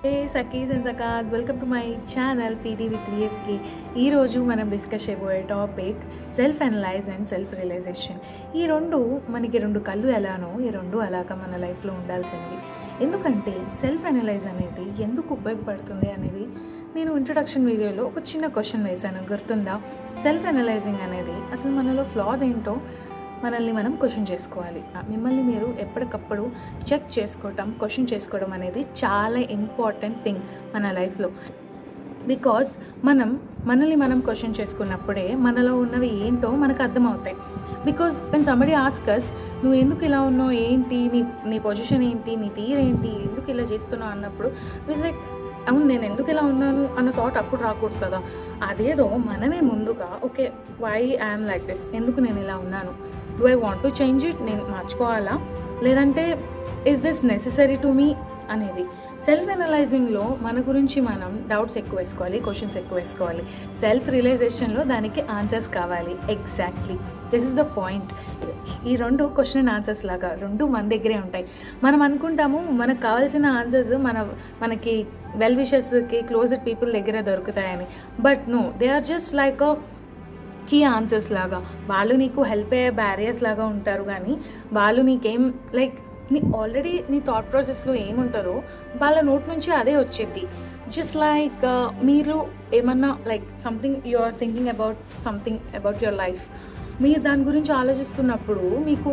Hey Sakis and Sakas, welcome to my channel PD with 3SK. ఈ రోజు మనం discuss చేయబోయే topic self analyse and self realisation. ఈ రెండు మనకి రెండు కళ్ళు ఎలానో ఈ రెండు అలాగా మన లైఫ్లో ఉండాల్సినవి. ఎందుకంటే సెల్ఫ్ అనలైజ్ అనేది ఎందుకు ఉపయోగపడుతుంది అనేది నేను ఇంట్రడక్షన్ వీడియోలో ఒక చిన్న క్వశ్చన్ వేశాను, గుర్తుందా? సెల్ఫ్ అనలైజింగ్ అనేది అసలు మనలో ఫ్లాస్ ఏంటో మనల్ని మనం క్వశ్చన్ చేసుకోవాలి. మిమ్మల్ని మీరు ఎప్పటికప్పుడు చెక్ చేసుకోవటం, క్వశ్చన్ చేసుకోవడం అనేది చాలా ఇంపార్టెంట్ థింగ్ మన లైఫ్లో. బికాజ్ మనల్ని మనం క్వశ్చన్ చేసుకున్నప్పుడే మనలో ఉన్నవి ఏంటో మనకు అర్థమవుతాయి. బికాజ్ వెన్ సంబడి ఆస్కస్, నువ్వు ఎందుకు ఇలా ఉన్నావు, ఏంటి నీ పొజిషన్ ఏంటి, నీ తీరేంటి, ఎందుకు ఇలా చేస్తున్నావు అన్నప్పుడు ఇట్స్ లైక్ అవును నేను ఎందుకు ఇలా ఉన్నాను అన్న థాట్ అప్పుడు రాకూడదు కదా. అదేదో మనమే ముందుగా okay why I'm like this, ఎందుకు నేను ఇలా ఉన్నాను, do I want to change it, నేను మార్చుకోవాలా, లేదంటే is this necessary to me అనేది. సెల్ఫ్ అనలైజింగ్లో మన గురించి మనం డౌట్స్ ఎక్కువ వేసుకోవాలి, క్వశ్చన్స్ ఎక్కువ వేసుకోవాలి. సెల్ఫ్ రియలైజేషన్లో దానికి ఆన్సర్స్ కావాలి. Exactly this is the point. ఈ రెండు క్వశ్చన్ అండ్ ఆన్సర్స్ లాగా రెండు మన దగ్గరే ఉంటాయి. మనం అనుకుంటాము మనకు కావాల్సిన ఆన్సర్స్ మనకి వెల్ విషర్స్కి, క్లోజ్డ్ పీపుల్ దగ్గర దొరుకుతాయని. But no, they are just like key answers లాగా. వాళ్ళు నీకు హెల్ప్ అయ్యే బ్యారియర్స్ లాగా ఉంటారు, కానీ వాళ్ళు నీకేం లైక్ ఆల్రెడీ నీ థాట్ ప్రాసెస్లో ఏముంటుందో వాళ్ళ నోట్ నుంచి అదే వచ్చేది. జస్ట్ లైక్ మీరు ఏమన్నా like something you are thinking about your life, మీరు దాని గురించి ఆలోచిస్తున్నప్పుడు మీకు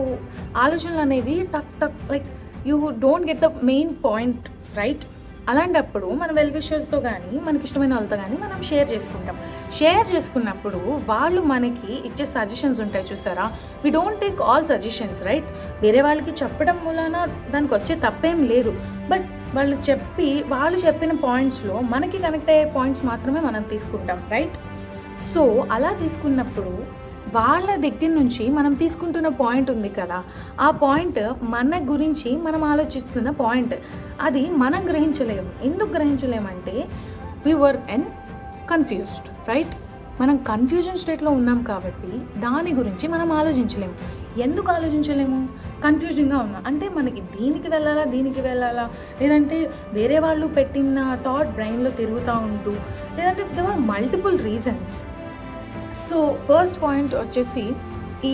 ఆలోచనలు అనేవి stuck like you don't get the main point, right? అలాంటప్పుడు మన వెల్ విషర్స్తో కానీ మనకి ఇష్టమైన వాళ్ళతో కానీ మనం షేర్ చేసుకున్నప్పుడు వాళ్ళు మనకి ఇచ్చే సజెషన్స్ ఉంటాయి చూసారా. We don't take all suggestions, right? వేరే వాళ్ళకి చెప్పడం మూలాన దానికి వచ్చే తప్పేం లేదు. బట్ వాళ్ళు చెప్పిన పాయింట్స్లో మనకి కనెక్ట్ అయ్యే పాయింట్స్ మాత్రమే మనం తీసుకుంటాం, రైట్? సో అలా తీసుకున్నప్పుడు వాళ్ళ దగ్గర నుంచి మనం తీసుకుంటున్న పాయింట్ ఉంది కదా, ఆ పాయింట్ మన గురించి మనం ఆలోచిస్తున్న పాయింట్, అది మనం గ్రహించలేము. ఎందుకు గ్రహించలేమంటే వి వర్ కన్ఫ్యూజ్డ్, రైట్? మనం కన్ఫ్యూజన్ స్టేట్లో ఉన్నాం కాబట్టి దాని గురించి మనం ఆలోచించలేము. ఎందుకు ఆలోచించలేము? కన్ఫ్యూజింగ్గా ఉన్నాం అంటే మనకి దీనికి వెళ్ళాలా, లేదంటే వేరే వాళ్ళు పెట్టిన థాట్ బ్రెయిన్లో తిరుగుతూ ఉంటూ, లేదంటే there are multiple reasons. So first point వచ్చేసి ఈ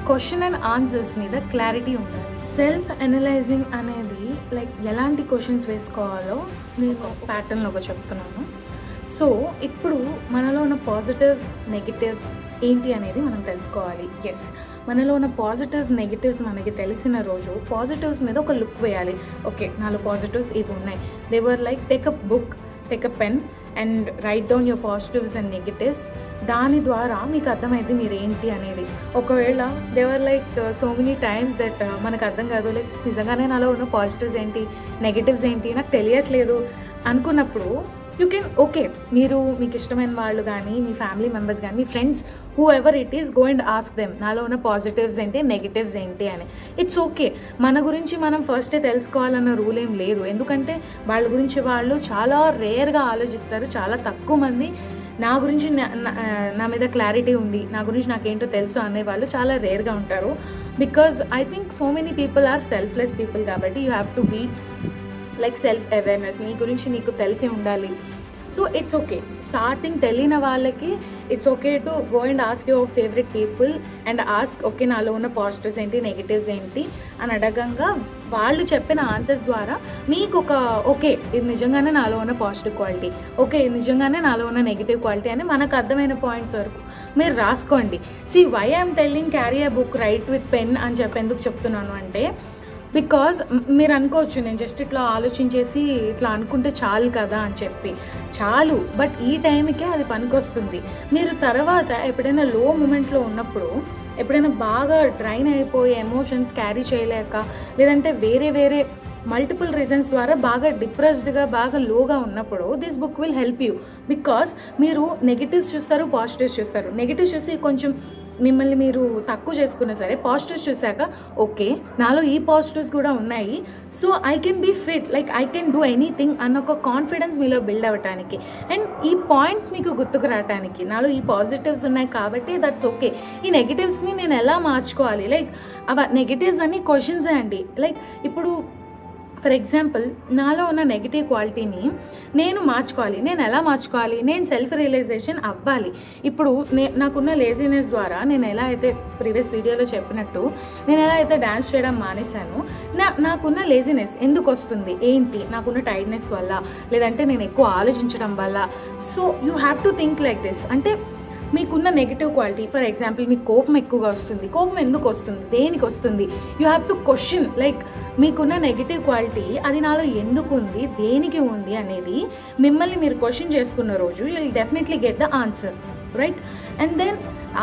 క్వశ్చన్ అండ్ ఆన్సర్స్ మీద క్లారిటీ ఉండాలి. సెల్ఫ్ అనలైజింగ్ అనేది లైక్ ఎలాంటి క్వశ్చన్స్ వేసుకోవాలో నేను ప్యాటర్న్లో ఒక చెప్తున్నాను. సో ఇప్పుడు మనలో ఉన్న పాజిటివ్స్, నెగిటివ్స్ ఏంటి అనేది మనం తెలుసుకోవాలి. ఎస్, మనలో ఉన్న పాజిటివ్స్, నెగిటివ్స్ మనకి తెలిసిన రోజు పాజిటివ్స్ మీద ఒక లుక్ వేయాలి. ఓకే, నాలో పాజిటివ్స్ ఇవి ఉన్నాయి. They were like take a book, take a pen and write down your positives and negatives. దాని ద్వారా మీకు అర్థమైంది మీరు ఏంటి అనేది. ఒకవేళ they were like so many times that మనకు అర్థం కాదు, లైక్ నిజంగానే నాలో ఉన్న పాజిటివ్స్ ఏంటి, నెగిటివ్స్ ఏంటి నాకు తెలియట్లేదు అనుకున్నప్పుడు యూ కెన్ ఓకే, మీకు ఇష్టమైన వాళ్ళు కానీ, మీ ఫ్యామిలీ మెంబర్స్ కానీ, మీ friends, whoever it is, go and ask them నాలో ఉన్న పాజిటివ్స్ ఏంటి, నెగిటివ్స్ ఏంటి అని. It's okay. మన గురించి మనం ఫస్టే తెలుసుకోవాలన్న రూల్ ఏం లేదు. ఎందుకంటే వాళ్ళ గురించి వాళ్ళు చాలా రేర్గా ఆలోచిస్తారు. చాలా తక్కువ మంది నా గురించి నా మీద క్లారిటీ ఉంది, నా గురించి నాకేంటో తెలుసు అనేవాళ్ళు చాలా రేర్గా ఉంటారు. Because I think so many people are selfless people కాబట్టి you have to be like self awareness. నీ గురించి నీకు తెలిసి ఉండాలి. So it's okay. స్టార్టింగ్ తెలియని వాళ్ళకి it's okay to go and ask your favourite people and ask okay నాలో ఉన్న పాజిటివ్స్ ఏంటి, నెగిటివ్స్ ఏంటి అని అడగంగా వాళ్ళు చెప్పిన ఆన్సర్స్ ద్వారా మీకు ఒక ఓకే ఇది నిజంగానే నాలో ఉన్న పాజిటివ్ క్వాలిటీ, ఓకే ఇది నిజంగానే నాలో ఉన్న నెగిటివ్ క్వాలిటీ అని మనకు అర్థమైన పాయింట్స్ వరకు మీరు రాసుకోండి. Why I'm telling carry a book, write with pen అని ఎందుకు చెప్తున్నాను అంటే, బికాజ్ మీరు అనుకోవచ్చు నేను జస్ట్ ఇట్లా ఆలోచించేసి ఇట్లా అనుకుంటే చాలు కదా అని చెప్పి. చాలు, బట్ ఈ టైంకే అది పనికొస్తుంది. మీరు తర్వాత ఎప్పుడైనా లో మూమెంట్లో ఉన్నప్పుడు, ఎప్పుడైనా బాగా డ్రైన్ అయిపోయి ఎమోషన్స్ క్యారీ చేయలేక, లేదంటే వేరే మల్టిపుల్ రీజన్స్ ద్వారా బాగా డిప్రెస్డ్గా, బాగా లోగా ఉన్నప్పుడు this book will help you. Because మీరు నెగిటివ్స్ చూస్తారు, పాజిటివ్స్ చూస్తారు. నెగిటివ్స్ చూసి కొంచెం మిమ్మల్ని మీరు తక్కువ చేసుకున్నా సరే, పాజిటివ్స్ చూసాక ఓకే నాలో ఈ పాజిటివ్స్ కూడా ఉన్నాయి, so I can be fit, like I can do anything అన్న ఒక కాన్ఫిడెన్స్ మీలో బిల్డ్ అవ్వటానికి అండ్ ఈ పాయింట్స్ మీకు గుర్తుకు రావటానికి నాలో ఈ పాజిటివ్స్ ఉన్నాయి కాబట్టి దట్స్ ఓకే. ఈ నెగిటివ్స్ని నేను ఎలా మార్చుకోవాలి, లైక్ నెగిటివ్స్ అన్ని క్వశ్చన్సే అండి. లైక్ ఇప్పుడు ఫర్ ఎగ్జాంపుల్ నాలో ఉన్న నెగిటివ్ క్వాలిటీని నేను మార్చుకోవాలి. నేను ఎలా మార్చుకోవాలి? నేను సెల్ఫ్ రియలైజేషన్ అవ్వాలి. ఇప్పుడు నాకున్న లేజినెస్ ద్వారా నేను ఎలా అయితే ప్రీవియస్ వీడియోలో చెప్పినట్టు నేను ఎలా అయితే డ్యాన్స్ చేయడం మానేశాను, నాకున్న లేజినెస్ ఎందుకు వస్తుంది, ఏంటి, నాకున్న టైర్డ్నెస్ వల్ల, లేదంటే నేను ఎక్కువ ఆలోచించడం వల్ల. So you have to think like this. అంటే మీకున్న నెగిటివ్ క్వాలిటీ, ఫర్ ఎగ్జాంపుల్ మీకు కోపం ఎక్కువగా వస్తుంది, కోపం ఎందుకు వస్తుంది, దేనికి వస్తుంది, you have to question. Like మీకున్న నెగిటివ్ క్వాలిటీ అది నాలో ఎందుకు ఉంది, దేనికి ఉంది అనేది మిమ్మల్ని మీరు క్వశ్చన్ చేసుకున్న రోజు you will definitely get the answer, right? And then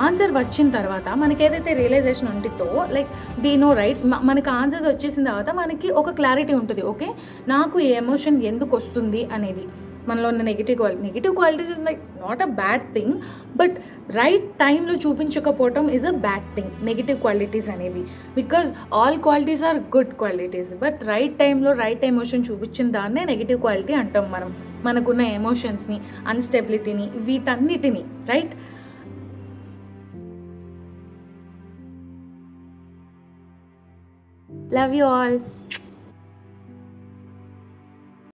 answer వచ్చిన తర్వాత మనకి ఏదైతే రియలైజేషన్ ఉంటుందో, లైక్ వీ నో, రైట్? మనకి ఆన్సర్స్ వచ్చేసిన తర్వాత మనకి ఒక క్లారిటీ ఉంటుంది. ఓకే, నాకు ఈ ఎమోషన్ ఎందుకు వస్తుంది అనేది. మనలో ఉన్న negative qualities is like not a bad thing, but right టైంలో చూపించకపోవటం is a bad thing. Negative qualities అనేవి, because all qualities are good qualities, but right టైంలో రైట్ ఎమోషన్ చూపించిన దాన్నే నెగిటివ్ క్వాలిటీ అంటాం మనం. మనకున్న ఎమోషన్స్ని, అన్స్టెబిలిటీని, వీటన్నిటిని, రైట్? Love you all.